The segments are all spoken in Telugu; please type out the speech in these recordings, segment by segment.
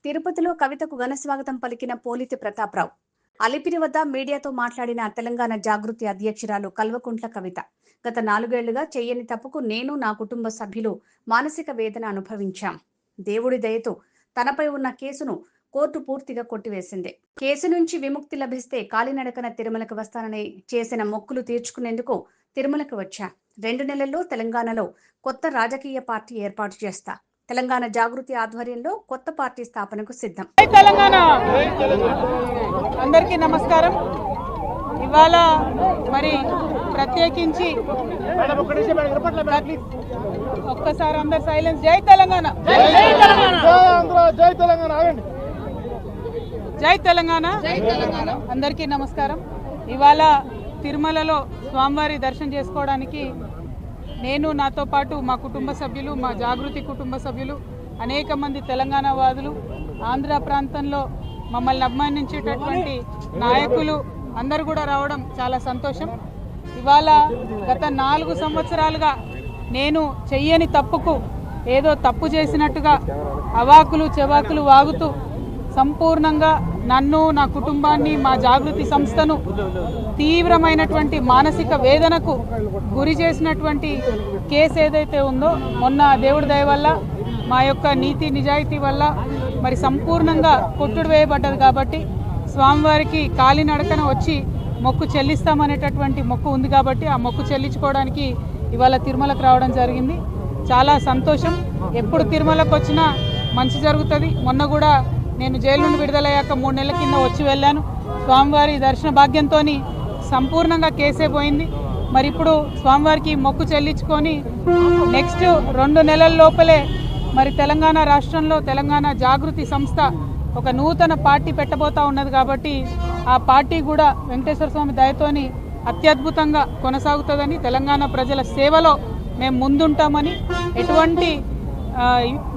తిరుపతిలో కవితకు ఘన స్వాగతం పలికిన పోలితి ప్రతాప్రావు. అలిపిరి వద్ద మీడియాతో మాట్లాడిన తెలంగాణ జాగృతి అధ్యక్షురాలు కల్వకుంట్ల కవిత. గత 4 ఏళ్లుగా చెయ్యని తప్పుకు నేను, నా కుటుంబ సభ్యులు మానసిక వేదన అనుభవించాం. దేవుడి దయతో తనపై ఉన్న కేసును కోర్టు పూర్తిగా కొట్టివేసింది. కేసు నుంచి విముక్తి లభిస్తే కాలినడకన తిరుమలకు వస్తానని చేసిన మొక్కులు తీర్చుకునేందుకు తిరుమలకు వచ్చా. 2 నెలల్లో తెలంగాణలో కొత్త రాజకీయ పార్టీ ఏర్పాటు చేస్తా. తెలంగాణ జాగృతి ఆధ్వర్యంలో కొత్త పార్టీ స్థాపనకు సిద్ధం. తెలంగాణ అందరికీ నమస్కారం. ఇవాళ మరి ప్రత్యేకించి ఒక్కసారి అందరు సైలెన్స్. జై తెలంగాణ, జై తెలంగాణ. అందరికీ నమస్కారం. ఇవాళ తిరుమలలో స్వామివారి దర్శనం చేసుకోవడానికి నేను, నాతో పాటు మా కుటుంబ సభ్యులు, మా జాగృతి కుటుంబ సభ్యులు, అనేక మంది తెలంగాణ వాదులు, ఆంధ్ర ప్రాంతంలో మమ్మల్ని అభిమానించేటటువంటి నాయకులు అందరూ కూడా రావడం చాలా సంతోషం. ఇవాళ గత 4 సంవత్సరాలుగా నేను చెయ్యని తప్పుకు ఏదో తప్పు చేసినట్టుగా అవాకులు చెవాకులు వాగుతూ సంపూర్ణంగా నన్ను, నా కుటుంబాన్ని, మా జాగృతి సంస్థను తీవ్రమైనటువంటి మానసిక వేదనకు గురి చేసినటువంటి కేసు ఏదైతే ఉందో, మొన్న దేవుడి దయ వల్ల, మా యొక్క నీతి నిజాయితీ వల్ల మరి సంపూర్ణంగా కొట్టుడు వేయబడ్డది. కాబట్టి స్వామివారికి కాలినడకన వచ్చి మొక్కు చెల్లిస్తామనేటటువంటి మొక్కు ఉంది. కాబట్టి ఆ మొక్కు చెల్లించుకోవడానికి ఇవాళ తిరుమలకు రావడం జరిగింది. చాలా సంతోషం. ఎప్పుడు తిరుమలకు వచ్చినా మంచి జరుగుతుంది. మొన్న కూడా నేను జైలు నుండి విడుదలయ్యాక 3 నెలల కింద వచ్చి వెళ్ళాను. స్వామివారి దర్శన భాగ్యంతో సంపూర్ణంగా కేసే పోయింది. మరి ఇప్పుడు స్వామివారికి మొక్కు చెల్లించుకొని నెక్స్ట్ 2 నెలల లోపలే మరి తెలంగాణ రాష్ట్రంలో తెలంగాణ జాగృతి సంస్థ ఒక నూతన పార్టీ పెట్టబోతా ఉన్నది. కాబట్టి ఆ పార్టీ కూడా వెంకటేశ్వర స్వామి దయతోని అత్యద్భుతంగా కొనసాగుతుందని, తెలంగాణ ప్రజల సేవలో మేము ముందుంటామని, ఎటువంటి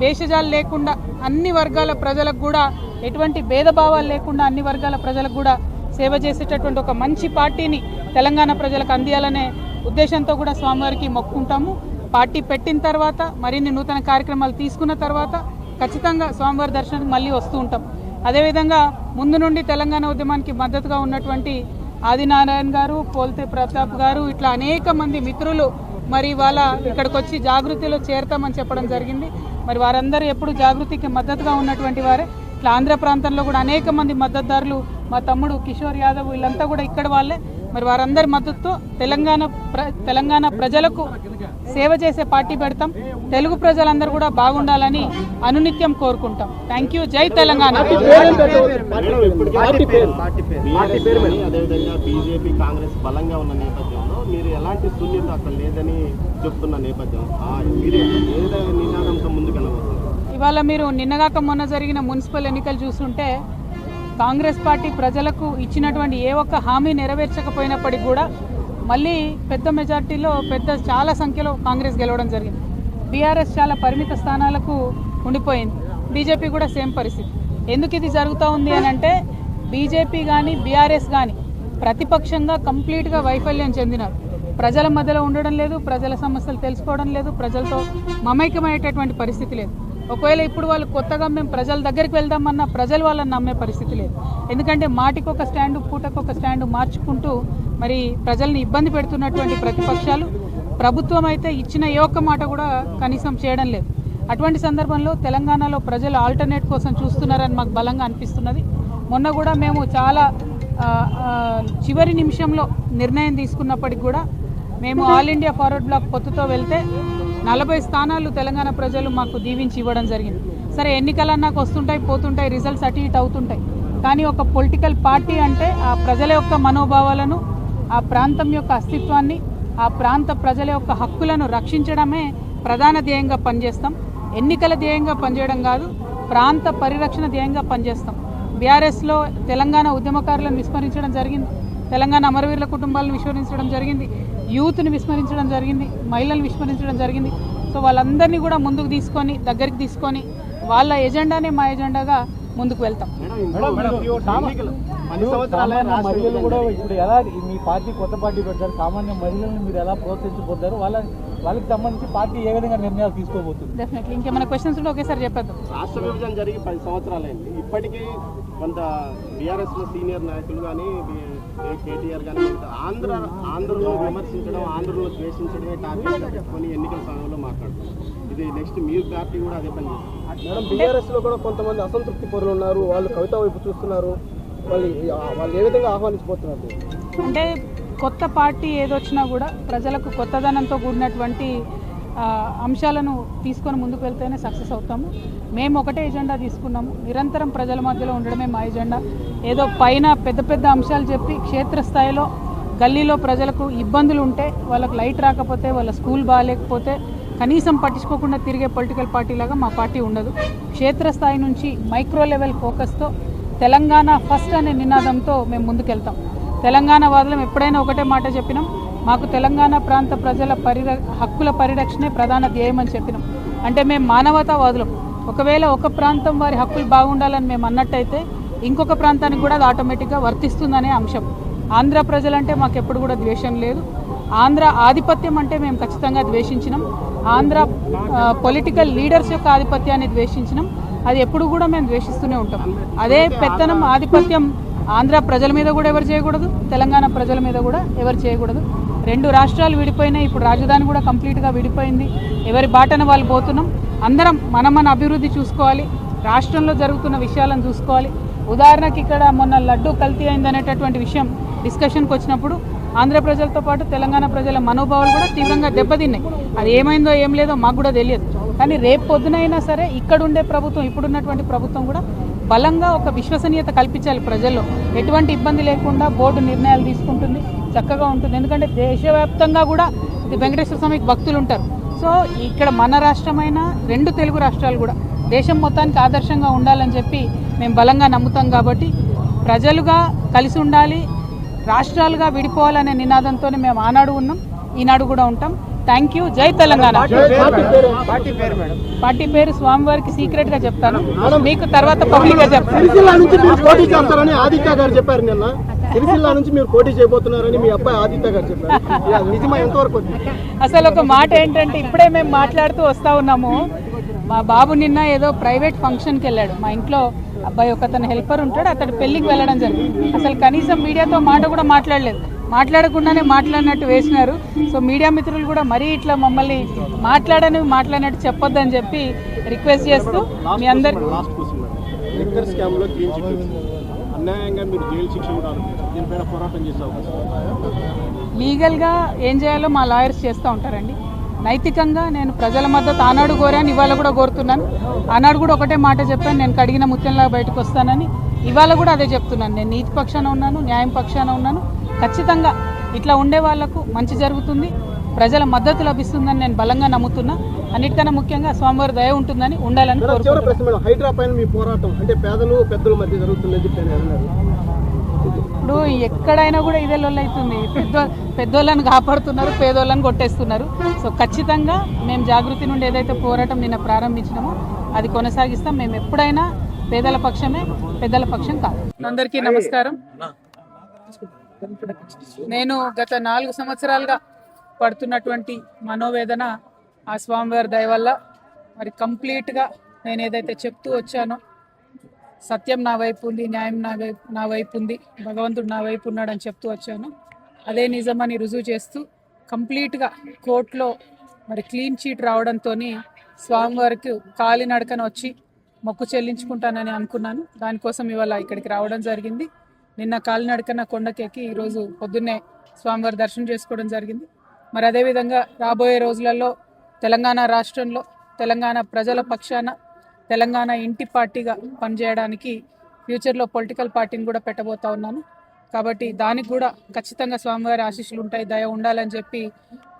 భేషజాలు లేకుండా అన్ని వర్గాల ప్రజలకు కూడా, ఎటువంటి భేదభావాలు లేకుండా అన్ని వర్గాల ప్రజలకు కూడా సేవ చేసేటటువంటి ఒక మంచి పార్టీని తెలంగాణ ప్రజలకు అందియాలనే ఉద్దేశంతో కూడా స్వామివారికి మొక్కుంటాము. పార్టీ పెట్టిన తర్వాత, మరిన్ని నూతన కార్యక్రమాలు తీసుకున్న తర్వాత ఖచ్చితంగా స్వామివారి దర్శనానికి మళ్ళీ వస్తూ ఉంటాం. అదేవిధంగా ముందు నుండి తెలంగాణ ఉద్యమానికి మద్దతుగా ఉన్నటువంటి ఆదినారాయణ గారు, పోలితి ప్రతాప్ గారు, ఇట్లా అనేక మంది మిత్రులు మరి వాళ్ళ ఇక్కడికి వచ్చి జాగృతిలో చేరతామని చెప్పడం జరిగింది. మరి వారందరూ ఎప్పుడు జాగృతికి మద్దతుగా ఉన్నటువంటి వారే. ఇట్లా ఆంధ్ర ప్రాంతంలో కూడా అనేక మంది మద్దతుదారులు, మా తమ్ముడు కిషోర్ యాదవ్, వీళ్ళంతా కూడా ఇక్కడ వాళ్ళే. మరి వారందరి మద్దతుతో తెలంగాణ ప్రజలకు సేవ చేసే పార్టీ పెడతాం. తెలుగు ప్రజలందరూ కూడా బాగుండాలని అనునిత్యం కోరుకుంటాం. Thank you. జై తెలంగాణ. బీజేపీ కాంగ్రెస్ బలంగా ఉన్న నేపథ్యంలో మీరు ఎలాంటి శూన్యత అక్కడ లేదని చెప్తున్న నేపథ్యం నినాదంతో ముందుకెళ్ళవచ్చు. ఇవాళ మీరు నిన్నగాక మొన్న జరిగిన మున్సిపల్ ఎన్నికలు చూస్తుంటే కాంగ్రెస్ పార్టీ ప్రజలకు ఇచ్చినటువంటి ఏ ఒక్క హామీ నెరవేర్చకపోయినప్పటికీ కూడా మళ్ళీ పెద్ద మెజార్టీలో చాలా సంఖ్యలో కాంగ్రెస్ గెలవడం జరిగింది. బీఆర్ఎస్ చాలా పరిమిత స్థానాలకు ఉండిపోయింది. బీజేపీ కూడా సేమ్ పరిస్థితి. ఎందుకు ఇది జరుగుతూ ఉంది అని అంటే, బీజేపీ కానీ బీఆర్ఎస్ కానీ ప్రతిపక్షంగా కంప్లీట్గా వైఫల్యం చెందినారు. ప్రజల మధ్యలో ఉండడం లేదు, ప్రజల సమస్యలు తెలుసుకోవడం లేదు, ప్రజలతో మమైకమయ్యేటటువంటి పరిస్థితి లేదు. ఒకవేళ ఇప్పుడు వాళ్ళు కొత్తగా మేము ప్రజల దగ్గరికి వెళ్దామన్నా ప్రజలు వాళ్ళని నమ్మే పరిస్థితి లేదు. ఎందుకంటే మాటికొక స్టాండు, పూటకొక స్టాండు మార్చుకుంటూ మరి ప్రజల్ని ఇబ్బంది పెడుతున్నటువంటి ప్రతిపక్షాలు, ప్రభుత్వం అయితే ఇచ్చిన ఏ ఒక్క మాట కూడా కనీసం చేయడం లేదు. అటువంటి సందర్భంలో తెలంగాణలో ప్రజలు ఆల్టర్నేట్ కోసం చూస్తున్నారని మాకు బలంగా అనిపిస్తున్నది. మొన్న కూడా మేము చాలా చివరి నిమిషంలో నిర్ణయం తీసుకున్నప్పటికి కూడా మేము ఆల్ ఇండియా ఫార్వర్డ్ బ్లాక్ పొత్తుతో వెళ్తే 40 స్థానాలు తెలంగాణ ప్రజలు మాకు దీవించి ఇవ్వడం జరిగింది. సరే, ఎన్నికలన్నాకు వస్తుంటాయి, పోతుంటాయి, రిజల్ట్స్ అటు ఇటు అవుతుంటాయి. కానీ ఒక పొలిటికల్ పార్టీ అంటే ఆ ప్రజల యొక్క మనోభావాలను, ఆ ప్రాంతం యొక్క అస్తిత్వాన్ని, ఆ ప్రాంత ప్రజల యొక్క హక్కులను రక్షించడమే ప్రధాన ధ్యేయంగా పనిచేస్తాం. ఎన్నికల ధ్యేయంగా పనిచేయడం కాదు, ప్రాంత పరిరక్షణ ధ్యేయంగా పనిచేస్తాం. బీఆర్ఎస్లో తెలంగాణ ఉద్యమకారులను విస్మరించడం జరిగింది, తెలంగాణ అమరవీరుల కుటుంబాలను విస్మరించడం జరిగింది, యూత్ని విస్మరించడం జరిగింది, మహిళలను విస్మరించడం జరిగింది. సో వాళ్ళందరినీ కూడా ముందుకు తీసుకొని, దగ్గరికి తీసుకొని వాళ్ళ ఎజెండానే మా ఎజెండాగా ముందుకు వెళ్తాం. మహిళలు కూడా ఇప్పుడు ఎలా మీ పార్టీ కొత్త పార్టీ పెట్టారు, సామాన్య మహిళలను మీరు ఎలా ప్రోత్సహించబోతారు, వాళ్ళకి సంబంధించి పార్టీ ఏ విధంగా నిర్ణయాలు తీసుకోబోతుంది? డెఫినెట్లీ ఇంకేమైనా క్వశ్చన్స్ ఉంటే ఒకేసారి చెప్పేద్దాం. రాష్ట్ర విభజన జరిగి 10 సంవత్సరాలైంది. ఇప్పటికీ కొంత బీఆర్ఎస్లో సీనియర్ నాయకులు కానీ కేటీఆర్ కానీ ఆంధ్రలో విమర్శించడం, ఆంధ్రలో ద్వేషించడమే టార్గెట్గా పెట్టుకొని ఎన్నికల సమయంలో మాట్లాడుతున్నారు. ఇది నెక్స్ట్ మీ పార్టీ కూడా అదే పని చేస్తారు. మేడం, బీఆర్ఎస్లో కూడా కొంతమంది అసంతృప్తి పరులు ఉన్నారు, వాళ్ళు కవిత వైపు చూస్తున్నారు. వాళ్ళు ఏ విధంగా ఆహ్వానించబోతున్నారు? అంటే కొత్త పార్టీ ఏదొచ్చినా కూడా ప్రజలకు కొత్తదనంతో కూడినటువంటి అంశాలను తీసుకొని ముందుకు వెళ్తేనే సక్సెస్ అవుతాము. మేము ఒకటే ఎజెండా తీసుకున్నాము, నిరంతరం ప్రజల మధ్యలో ఉండడమే మా ఎజెండా. ఏదో పైన పెద్ద పెద్ద అంశాలు చెప్పి క్షేత్రస్థాయిలో గల్లీలో ప్రజలకు ఇబ్బందులు ఉంటే, వాళ్ళకి లైట్ రాకపోతే, వాళ్ళ స్కూల్ బాగాలేకపోతే కనీసం పట్టించుకోకుండా తిరిగే పొలిటికల్ పార్టీ లాగా మా పార్టీ ఉండదు. క్షేత్రస్థాయి నుంచి మైక్రో లెవెల్ ఫోకస్తో తెలంగాణ ఫస్ట్ అనే నినాదంతో మేము ముందుకెళ్తాం. తెలంగాణ వాదులం ఎప్పుడైనా ఒకటే మాట చెప్పినాం, మాకు తెలంగాణ ప్రాంత ప్రజల హక్కుల పరిరక్షణే ప్రధాన ధ్యేయం అని చెప్పినాం. అంటే మేము మానవతావాదులం. ఒకవేళ ఒక ప్రాంతం వారి హక్కులు బాగుండాలని మేము అన్నట్టయితే ఇంకొక ప్రాంతానికి కూడా అది ఆటోమేటిక్గా వర్తిస్తుందనే అంశం. ఆంధ్ర ప్రజలంటే మాకు ఎప్పుడు కూడా ద్వేషం లేదు. ఆంధ్ర ఆధిపత్యం అంటే మేము ఖచ్చితంగా ద్వేషించినాం. ఆంధ్ర పొలిటికల్ లీడర్స్ యొక్క ఆధిపత్యాన్ని ద్వేషించినాం. అది ఎప్పుడు కూడా మేము ద్వేషిస్తూనే ఉంటాం. అదే పెత్తనం ఆధిపత్యం ఆంధ్ర ప్రజల మీద కూడా ఎవరు చేయకూడదు, తెలంగాణ ప్రజల మీద కూడా ఎవరు చేయకూడదు. 2 రాష్ట్రాలు విడిపోయినాయి, ఇప్పుడు రాజధాని కూడా కంప్లీట్గా విడిపోయింది. ఎవరి బాటన వాళ్ళు పోతున్నాం. అందరం మన అభివృద్ధి చూసుకోవాలి, రాష్ట్రంలో జరుగుతున్న విషయాలను చూసుకోవాలి. ఉదాహరణకి ఇక్కడ మొన్న లడ్డు కల్తీ అయిందనేటటువంటి విషయం డిస్కషన్కి వచ్చినప్పుడు ఆంధ్ర ప్రజలతో పాటు తెలంగాణ ప్రజల మనోభావాలు కూడా తీవ్రంగా దెబ్బతిన్నాయి. అది ఏమైందో ఏం లేదో మాకు కూడా తెలియదు. కానీ రేపు పొద్దునైనా సరే ఇక్కడుండే ప్రభుత్వం, ఇప్పుడున్నటువంటి ప్రభుత్వం కూడా బలంగా ఒక విశ్వసనీయత కల్పించాలి ప్రజల్లో. ఎటువంటి ఇబ్బంది లేకుండా బోర్డు నిర్ణయాలు తీసుకుంటుంది, చక్కగా ఉంటుంది. ఎందుకంటే దేశవ్యాప్తంగా కూడా ఇది వెంకటేశ్వర స్వామికి భక్తులు ఉంటారు. సో ఇక్కడ మన రాష్ట్రమైన 2 తెలుగు రాష్ట్రాలు కూడా దేశం మొత్తానికి ఆదర్శంగా ఉండాలని చెప్పి మేము బలంగా నమ్ముతాం. కాబట్టి ప్రజలుగా కలిసి ఉండాలి, రాష్ట్రాలుగా విడిపోవాలనే నినాదంతోనే మేము ఆనాడు ఉన్నాం, ఈనాడు కూడా ఉంటాం. Thank you. జై తెలంగాణ. పార్టీ పేరు స్వామివారికి సీక్రెట్ గా చెప్తాను, మీకు తర్వాత పబ్లిక్ గా చెప్తాను. ఆదిత్య గారు చెప్పారు నిన్న, సిరిసిల్ల నుంచి మీరు పోటీ చేయబోతున్నారని మీ అబ్బాయి ఆదిత్య గారు చెప్పారు. నిజమా, ఎంతవరకు? అసలు ఒక మాట ఏంటంటే, ఇప్పుడే మేము మాట్లాడుతూ వస్తా ఉన్నాము, మా బాబు నిన్న ఏదో ప్రైవేట్ ఫంక్షన్కి వెళ్ళాడు. మా ఇంట్లో అబ్బాయి ఒకతను హెల్పర్ ఉంటాడు, అతడు పెళ్ళికి వెళ్ళడం జరిగింది. అసలు కనీసం మీడియాతో మాట కూడా మాట్లాడలేదు, మాట్లాడకుండానే మాట్లాడినట్టు వేసినారు. సో మీడియా మిత్రులు కూడా మరీ ఇట్లా మమ్మల్ని మాట్లాడినట్టు చెప్పొద్దని చెప్పి రిక్వెస్ట్ చేస్తూ మీ అందరి లీగల్గా ఏం చేయాలో మా లాయర్స్ చేస్తూ ఉంటారండి. నైతికంగా నేను ప్రజల మద్దతు ఆనాడు కోరాను, ఇవాళ కూడా కోరుతున్నాను. ఆనాడు కూడా ఒకటే మాట చెప్పాను, నేను కడిగిన ముత్యంలాగా బయటకు వస్తానని. ఇవాళ కూడా అదే చెప్తున్నాను, నేను నీతి పక్షాన ఉన్నాను, న్యాయం పక్షాన ఉన్నాను. ఖచ్చితంగా ఇట్లా ఉండే వాళ్లకు మంచి జరుగుతుంది, ప్రజల మద్దతు లభిస్తుందని నేను బలంగా నమ్ముతున్నా. అన్నిటికన్నా ముఖ్యంగా స్వామివారి దయ ఉంటుందని ఉండాలని కోరుకుంటున్నాను. ఇప్పుడు ఎక్కడైనా కూడా ఇదే లొల్లు అవుతుంది. పెద్దోళ్ళని కాపాడుతున్నారు, పేదోళ్ళని కొట్టేస్తున్నారు. సో ఖచ్చితంగా మేము జాగృతి నుండి ఏదైతే పోరాటం నిన్న ప్రారంభించినామో అది కొనసాగిస్తాం. మేము ఎప్పుడైనా పేదల పక్షమే, పెద్దల పక్షం కాదు. అందరికీ నమస్కారం. నేను గత 4 సంవత్సరాలుగా పడుతున్నటువంటి మనోవేదన ఆ స్వామివారి దయ వల్ల మరి కంప్లీట్గా నేను ఏదైతే చెప్తూ వచ్చానో, సత్యం నా వైపు ఉంది, న్యాయం నా వైపు ఉంది, భగవంతుడు నా వైపు ఉన్నాడని చెప్తూ వచ్చాను. అదే నిజమని రుజువు చేస్తూ కంప్లీట్గా కోర్టులో మరి క్లీన్ చీట్ రావడంతో స్వామివారికి కాలినడకన వచ్చి మొక్కు చెల్లించుకుంటానని అనుకున్నాను. దానికోసం ఇవాళ ఇక్కడికి రావడం జరిగింది. నిన్న కాలినడకన కొండకెక్కి ఈరోజు పొద్దున్నే స్వామివారి దర్శనం చేసుకోవడం జరిగింది. మరి అదేవిధంగా రాబోయే రోజులలో తెలంగాణ రాష్ట్రంలో తెలంగాణ ప్రజల పక్షాన తెలంగాణ ఇంటి పార్టీగా పనిచేయడానికి ఫ్యూచర్లో పొలిటికల్ పార్టీని కూడా పెట్టబోతా ఉన్నాను. కాబట్టి దానికి కూడా ఖచ్చితంగా స్వామివారి ఆశీస్సులు ఉంటాయి, దయ ఉండాలని చెప్పి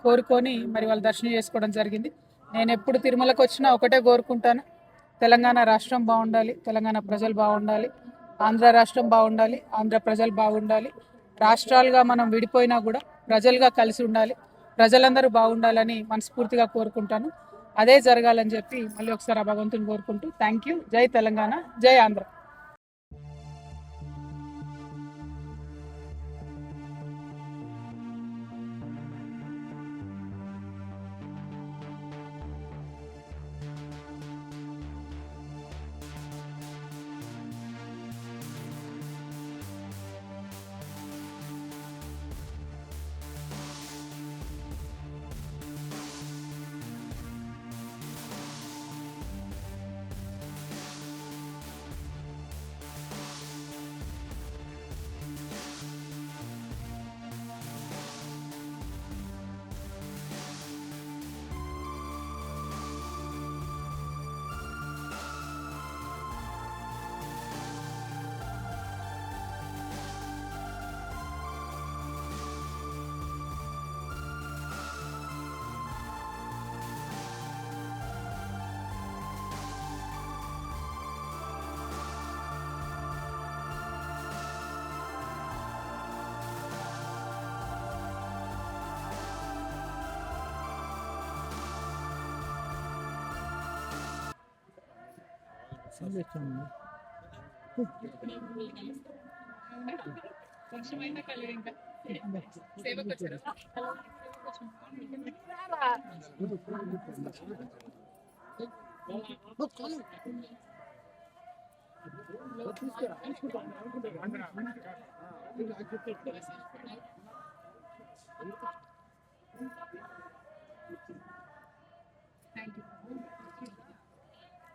కోరుకొని మరి వాళ్ళు దర్శనం చేసుకోవడం జరిగింది. నేను ఎప్పుడు తిరుమలకు వచ్చినా ఒకటే కోరుకుంటాను, తెలంగాణ రాష్ట్రం బాగుండాలి, తెలంగాణ ప్రజలు బాగుండాలి, ఆంధ్ర రాష్ట్రం బాగుండాలి, ఆంధ్ర ప్రజలు బాగుండాలి. రాష్ట్రాలుగా మనం విడిపోయినా కూడా ప్రజలుగా కలిసి ఉండాలి, ప్రజలందరూ బాగుండాలని మనస్ఫూర్తిగా కోరుకుంటాను. అదే జరగాలని చెప్పి మళ్ళీ ఒకసారి ఆ భగవంతుని కోరుకుంటూ థ్యాంక్ యూ. జై తెలంగాణ, జై ఆంధ్ర.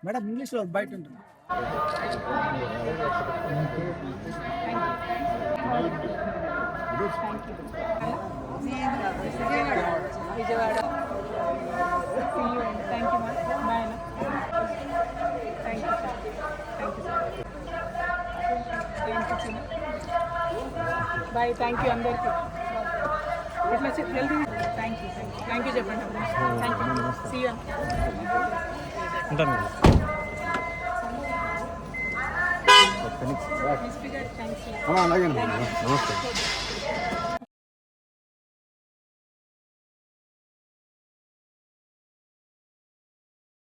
మేడం ఇంగ్లీష్లో బయట ఉంటుంది. Vijayawada thank you ma'am bye thank you sir thank you bye thank you అందరికీ ఎట్లా జల్దీ థ్యాంక్ యూ చెప్పండి థ్యాంక్ యూ సీ యూ ఉంటాను. మిస్టర్ గారు థ్యాంక్స్ అలాగే నమస్తే.